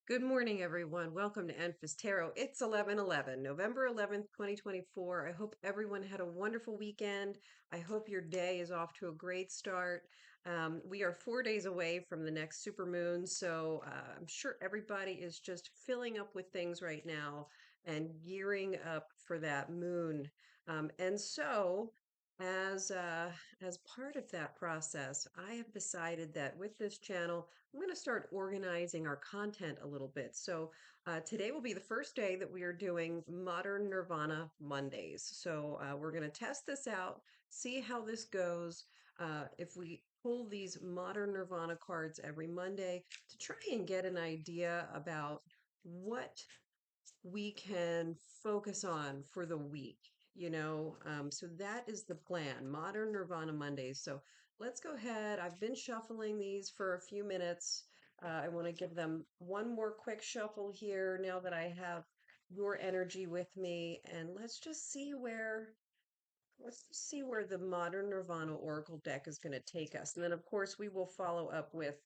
Good morning, everyone. Welcome to Enfys Tarot. It's 11/11, November 11th, 2024. I hope everyone had a wonderful weekend. I hope your day is off to a great start. We are 4 days away from the next supermoon, so I'm sure everybody is just filling up with things right now and gearing up for that moon. And so, as uh, as part of that process, I have decided that with this channel, I'm going to start organizing our content a little bit. So today will be the first day that we are doing Modern Nirvana Mondays. So we're going to test this out, see how this goes. If we pull these Modern Nirvana cards every Monday to try and get an idea about what we can focus on for the week, so that is the plan. Modern Nirvana Mondays. So let's go ahead. I've been shuffling these for a few minutes. I want to give them one more quick shuffle here now that I have your energy with me, and let's just see where the Modern Nirvana Oracle deck is going to take us. And then, of course, we will follow up with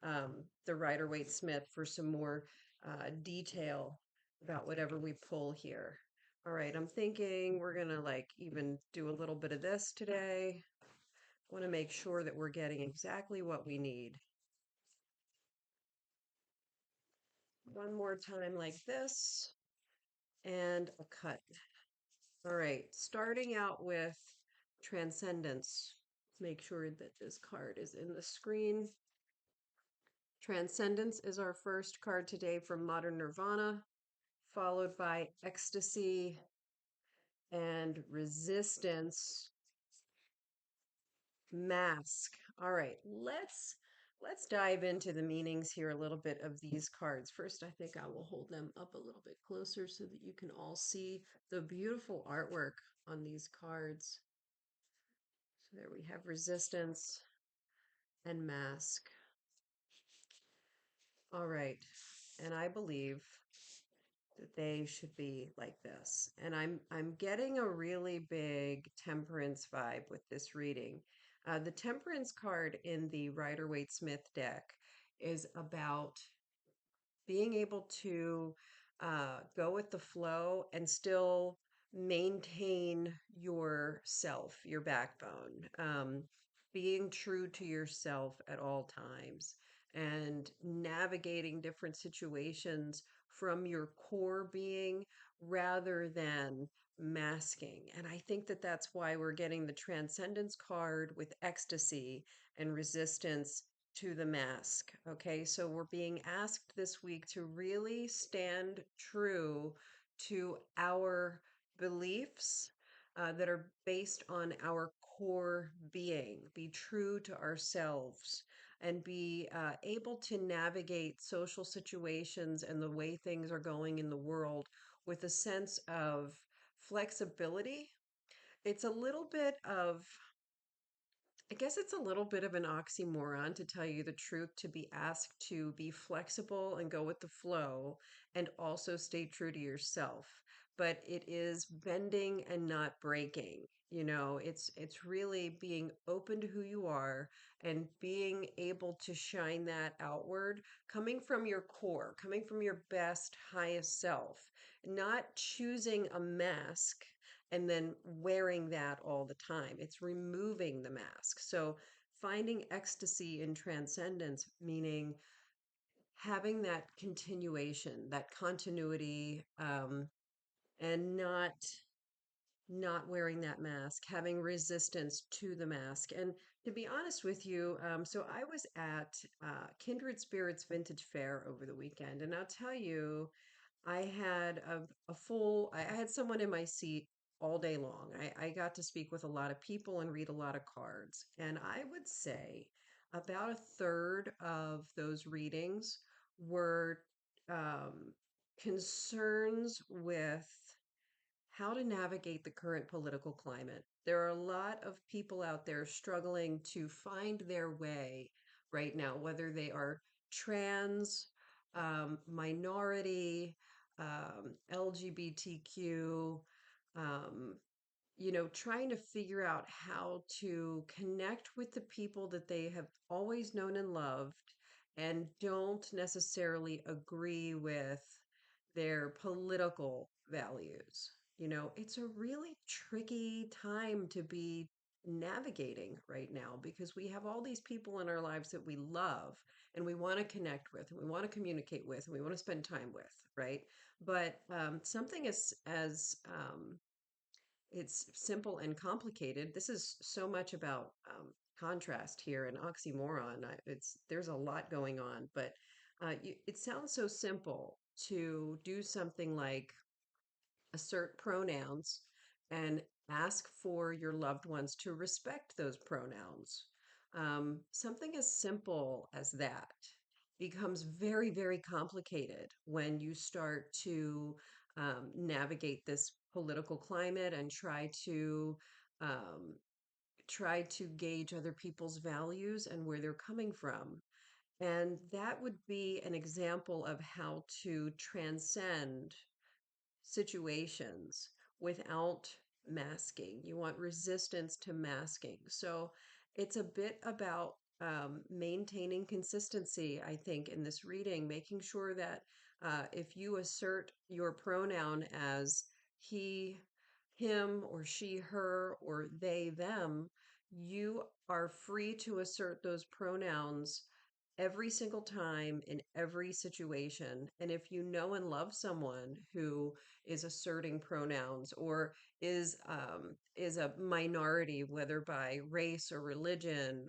the Rider-Waite-Smith for some more detail about whatever we pull here. All right, I'm thinking we're going to like even do a little bit of this today. I want to make sure that we're getting exactly what we need. One more time like this and a cut. All right, starting out with Transcendence. Let's make sure that this card is in the screen. Transcendence is our first card today from Modern Nirvana, followed by Ecstasy and Resistance. Mask. All right, let's dive into the meanings here a little bit of these cards. First, I think I will hold them up a little bit closer so that you can all see the beautiful artwork on these cards. So there we have Resistance and Mask. All right. And I believe that they should be like this. And I'm getting a really big Temperance vibe with this reading. The Temperance card in the Rider-Waite-Smith deck is about being able to go with the flow and still maintain yourself, your backbone, being true to yourself at all times, and navigating different situations from your core being rather than masking. And I think that that's why we're getting the Transcendence card with ecstasy and resistance to the mask. Okay, so we're being asked this week to really stand true to our beliefs that are based on our core being, be true to ourselves, and be able to navigate social situations and the way things are going in the world with a sense of flexibility. It's a little bit of I guess it's a little bit of an oxymoron, to tell you the truth, to be asked to be flexible and go with the flow and also stay true to yourself. But it is bending and not breaking. It's really being open to who you are and being able to shine that outward, coming from your core, coming from your best, highest self, not choosing a mask and then wearing that all the time. It's removing the mask. So finding ecstasy in transcendence, meaning having that continuation, that continuity, and not wearing that mask, having resistance to the mask. And to be honest with you, so I was at Kindred Spirits Vintage Fair over the weekend, and I'll tell you, I had I had someone in my seat all day long. I got to speak with a lot of people and read a lot of cards. And I would say about a third of those readings were um, concerns with how to navigate the current political climate. There are a lot of people out there struggling to find their way right now, whether they are trans, minority, LGBTQ, um, trying to figure out how to connect with the people that they have always known and loved and don't necessarily agree with their political values. You know, it's a really tricky time to be navigating right now because we have all these people in our lives that we love and we want to connect with and we want to communicate with and we want to spend time with, right? But something as it's simple and complicated. This is so much about contrast here and oxymoron. It's there's a lot going on, but it sounds so simple to do something like assert pronouns and ask for your loved ones to respect those pronouns. Something as simple as that becomes very, very complicated when you start to navigate this political climate and um, try to gauge other people's values and where they're coming from. And that would be an example of how to transcend situations without masking. You want resistance to masking. So it's a bit about maintaining consistency, I think, in this reading, making sure that if you assert your pronoun as he, him, or she, her, or they, them, you are free to assert those pronouns every single time in every situation. And if you know and love someone who is asserting pronouns or is a minority, whether by race or religion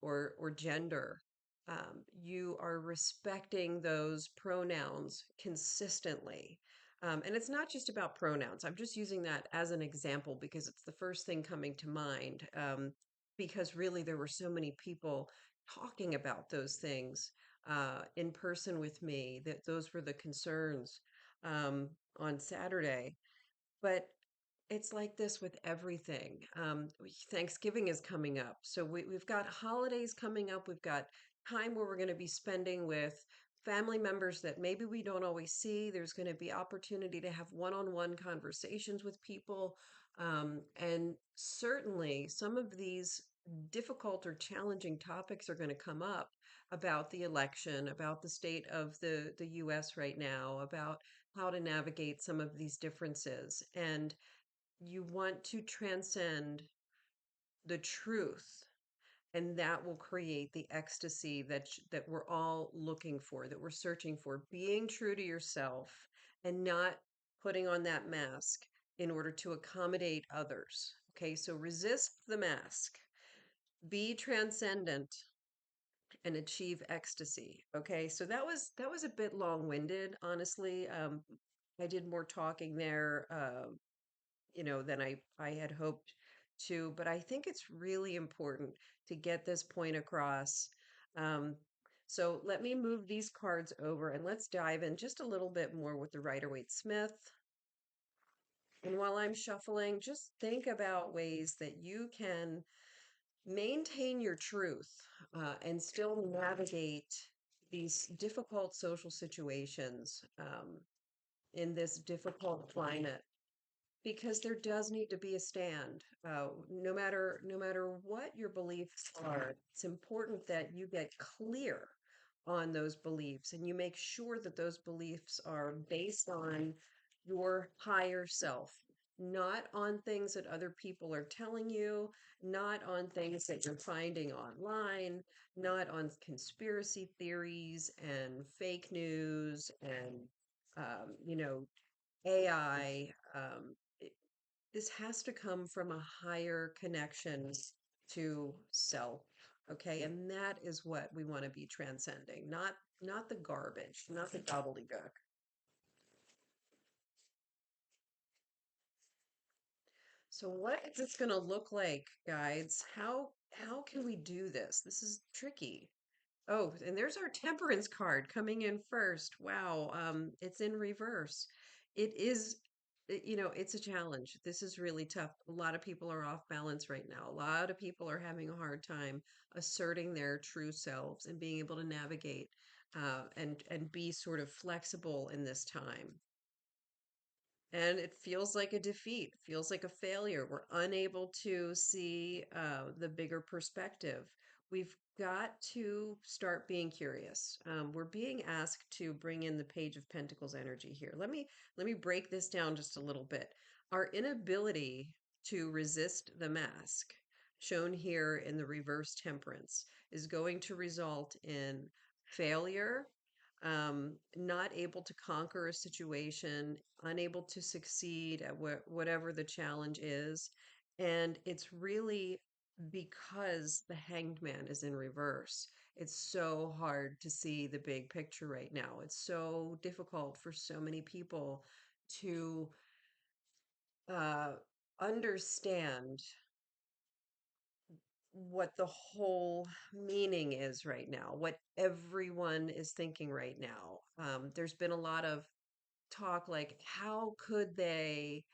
or gender, you are respecting those pronouns consistently. And it's not just about pronouns. I'm just using that as an example because it's the first thing coming to mind. Because really, there were so many people talking about those things in person with me, that those were the concerns on Saturday. But it's like this with everything. Thanksgiving is coming up. So we've got holidays coming up. We've got time where we're going to be spending with family members that maybe we don't always see. There's going to be opportunity to have one-on-one conversations with people. And certainly some of these difficult or challenging topics are going to come up about the election, about the state of the US right now, about how to navigate some of these differences. And you want to transcend the truth, and that will create the ecstasy that we're all looking for, that we're searching for, being true to yourself and not putting on that mask in order to accommodate others. Okay, so resist the mask, be transcendent, and achieve ecstasy. Okay, so that was a bit long-winded, honestly. I did more talking there than I had hoped to. But I think it's really important to get this point across. Um, so let me move these cards over and let's dive in just a little bit more with the Rider-Waite-Smith. And while I'm shuffling, just think about ways that you can maintain your truth and still navigate these difficult social situations in this difficult climate, because there does need to be a stand. No matter what your beliefs are, it's important that you get clear on those beliefs and you make sure that those beliefs are based on your higher self, not on things that other people are telling you, not on things that you're finding online, not on conspiracy theories and fake news and AI. This has to come from a higher connection to self. Okay, and that is what we want to be transcending, not the garbage, not the gobbledygook. So what is this going to look like, guides? How can we do this? This is tricky. Oh, and there's our temperance card coming in first. Wow, it's in reverse. It is, it's a challenge. This is really tough. A lot of people are off balance right now. A lot of people are having a hard time asserting their true selves and being able to navigate and be sort of flexible in this time. And it feels like a defeat, feels like a failure. We're unable to see the bigger perspective. We've got to start being curious. We're being asked to bring in the Page of Pentacles energy here. Let me break this down just a little bit. Our inability to resist the mask, shown here in the reverse Temperance, is going to result in failure, not able to conquer a situation, unable to succeed at whatever the challenge is. And it's really because the hanged man is in reverse. It's so hard to see the big picture right now. It's so difficult for so many people to uh, understand what the whole meaning is right now, what everyone is thinking right now. There's been a lot of talk like, how could they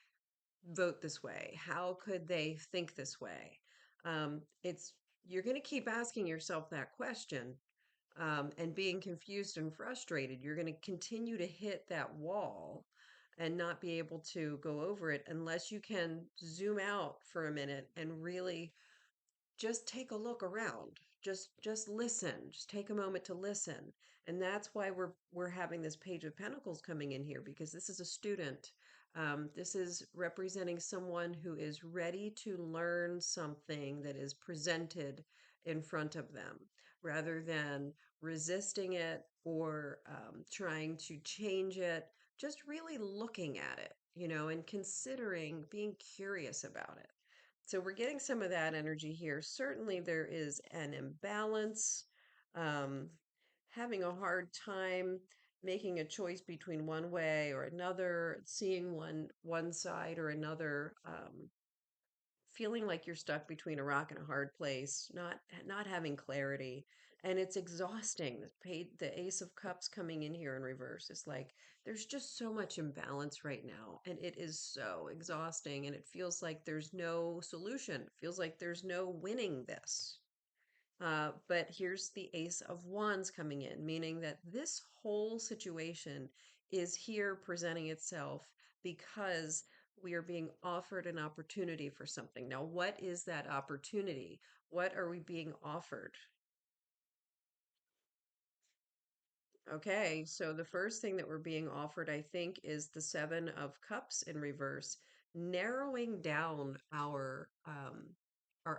vote this way? How could they think this way? It's You're going to keep asking yourself that question, and being confused and frustrated. You're going to continue to hit that wall and not be able to go over it unless you can zoom out for a minute and really just take a look around. Just listen. Just take a moment to listen. And that's why we're having this Page of Pentacles coming in here, because this is a student. This is representing someone who is ready to learn something that is presented in front of them, rather than resisting it or trying to change it. Just really looking at it, and considering, being curious about it. So we're getting some of that energy here. Certainly there is an imbalance, um, having a hard time making a choice between one way or another, seeing one side or another, feeling like you're stuck between a rock and a hard place, not having clarity. And it's exhausting. The Ace of Cups coming in here in reverse is like there's just so much imbalance right now, and it is so exhausting, and it feels like there's no solution. It feels like there's no winning this. But here's the Ace of Wands coming in, meaning that this whole situation is here presenting itself because we are being offered an opportunity for something. Now, what is that opportunity? What are we being offered? Okay, so the first thing that we're being offered, I think, is the Seven of Cups in reverse, narrowing down our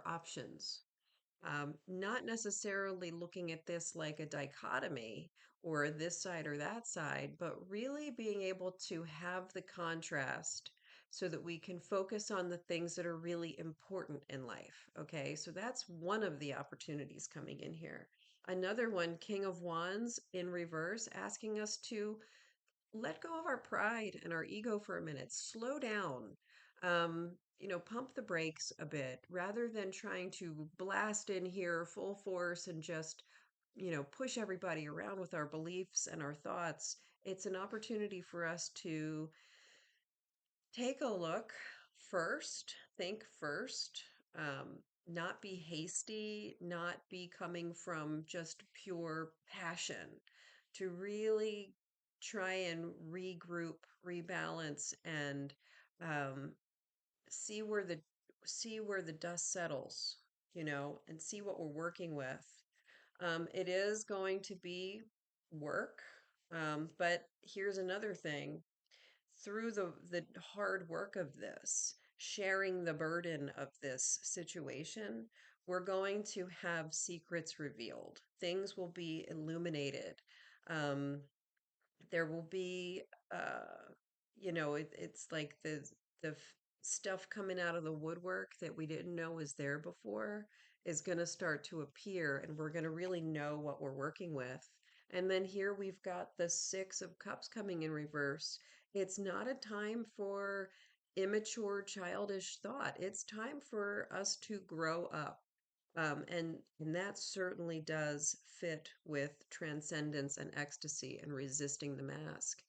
options. Not necessarily looking at this like a dichotomy or this side or that side, but really being able to have the contrast so that we can focus on the things that are really important in life. Okay, so that's one of the opportunities coming in here. Another one, King of Wands in reverse, asking us to let go of our pride and our ego for a minute, slow down, pump the brakes a bit rather than trying to blast in here full force and just, push everybody around with our beliefs and our thoughts. It's an opportunity for us to take a look first, think first, not be hasty, not be coming from just pure passion, to really try and regroup, rebalance, and um, see where the see where the dust settles, and see what we're working with. It is going to be work, but here's another thing: through the hard work of this, sharing the burden of this situation, we're going to have secrets revealed. Things will be illuminated. Um, there will be it's like the stuff coming out of the woodwork that we didn't know was there before is going to start to appear, and we're going to really know what we're working with. And then here we've got the Six of Cups coming in reverse. It's not a time for immature childish thought. It's time for us to grow up, and that certainly does fit with transcendence and ecstasy and resisting the mask.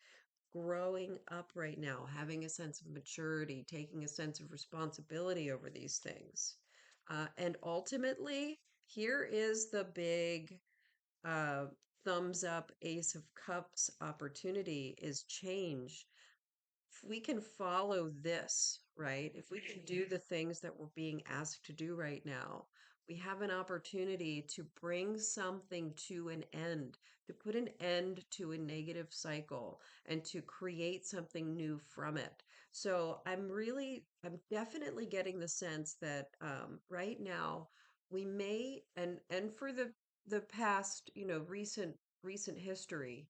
Growing up right now, having a sense of maturity, taking a sense of responsibility over these things. And ultimately, here is the big uh, thumbs up Ace of Cups opportunity is change. If we can follow this, right? If we can do the things that we're being asked to do right now, we have an opportunity to bring something to an end, to put an end to a negative cycle and to create something new from it. So I'm definitely getting the sense that right now we may, and for the past, recent history,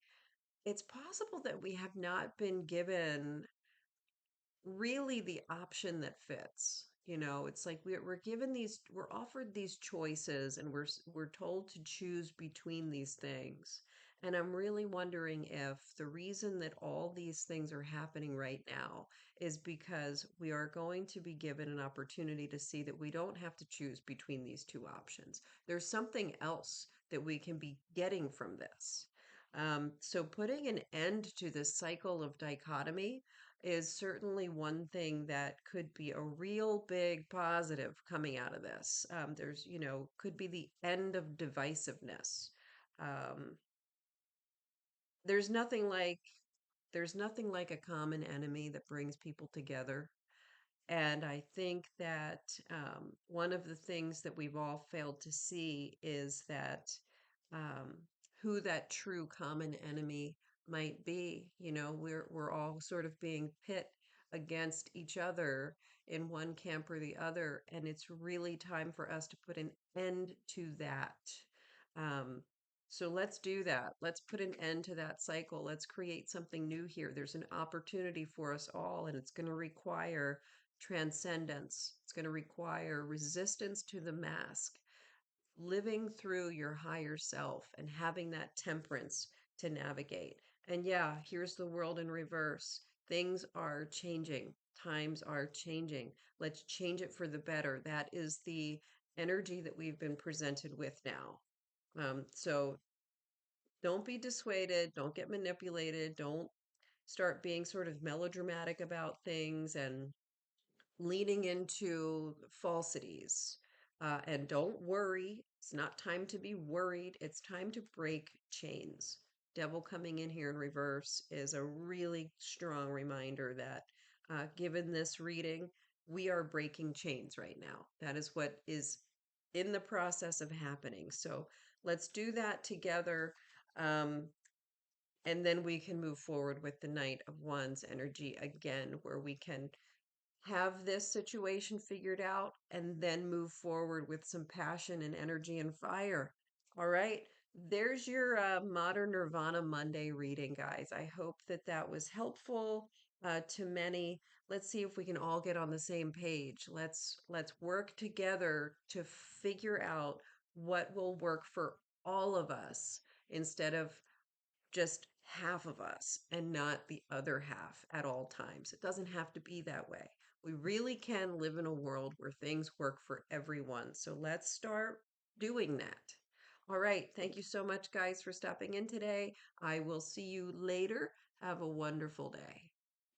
it's possible that we have not been given really the option that fits. It's like we're given we're offered these choices, and we're told to choose between these things. And I'm really wondering if the reason that all these things are happening right now is because we are going to be given an opportunity to see that we don't have to choose between these two options. There's something else that we can be getting from this. So putting an end to this cycle of dichotomy is certainly one thing that could be a real big positive coming out of this. Could be the end of divisiveness. Um, there's nothing like there's nothing like a common enemy that brings people together. And I think that one of the things that we've all failed to see is that um, who that true common enemy might be. We're all sort of being pit against each other in one camp or the other, and it's really time for us to put an end to that. Um, so let's do that. Let's put an end to that cycle. Let's create something new here. There's an opportunity for us all, and it's going to require transcendence. It's going to require resistance to the mask, living through your higher self and having that temperance to navigate. And yeah, here's the world in reverse. Things are changing, times are changing. Let's change it for the better. That is the energy that we've been presented with now. So don't be dissuaded, don't get manipulated, don't start being sort of melodramatic about things and leaning into falsities. And don't worry. It's not time to be worried. It's time to break chains. Devil coming in here in reverse is a really strong reminder that, given this reading, we are breaking chains right now. That is what is in the process of happening. So let's do that together. Um, and then we can move forward with the Knight of Wands energy again, where we can have this situation figured out and then move forward with some passion and energy and fire. All right. There's your Modern Nirvana Monday reading, guys. I hope that that was helpful to many. Let's see if we can all get on the same page. Let's work together to figure out what will work for all of us instead of just half of us and not the other half at all times. It doesn't have to be that way. We really can live in a world where things work for everyone. So let's start doing that. All right. Thank you so much, guys, for stopping in today. I will see you later. Have a wonderful day.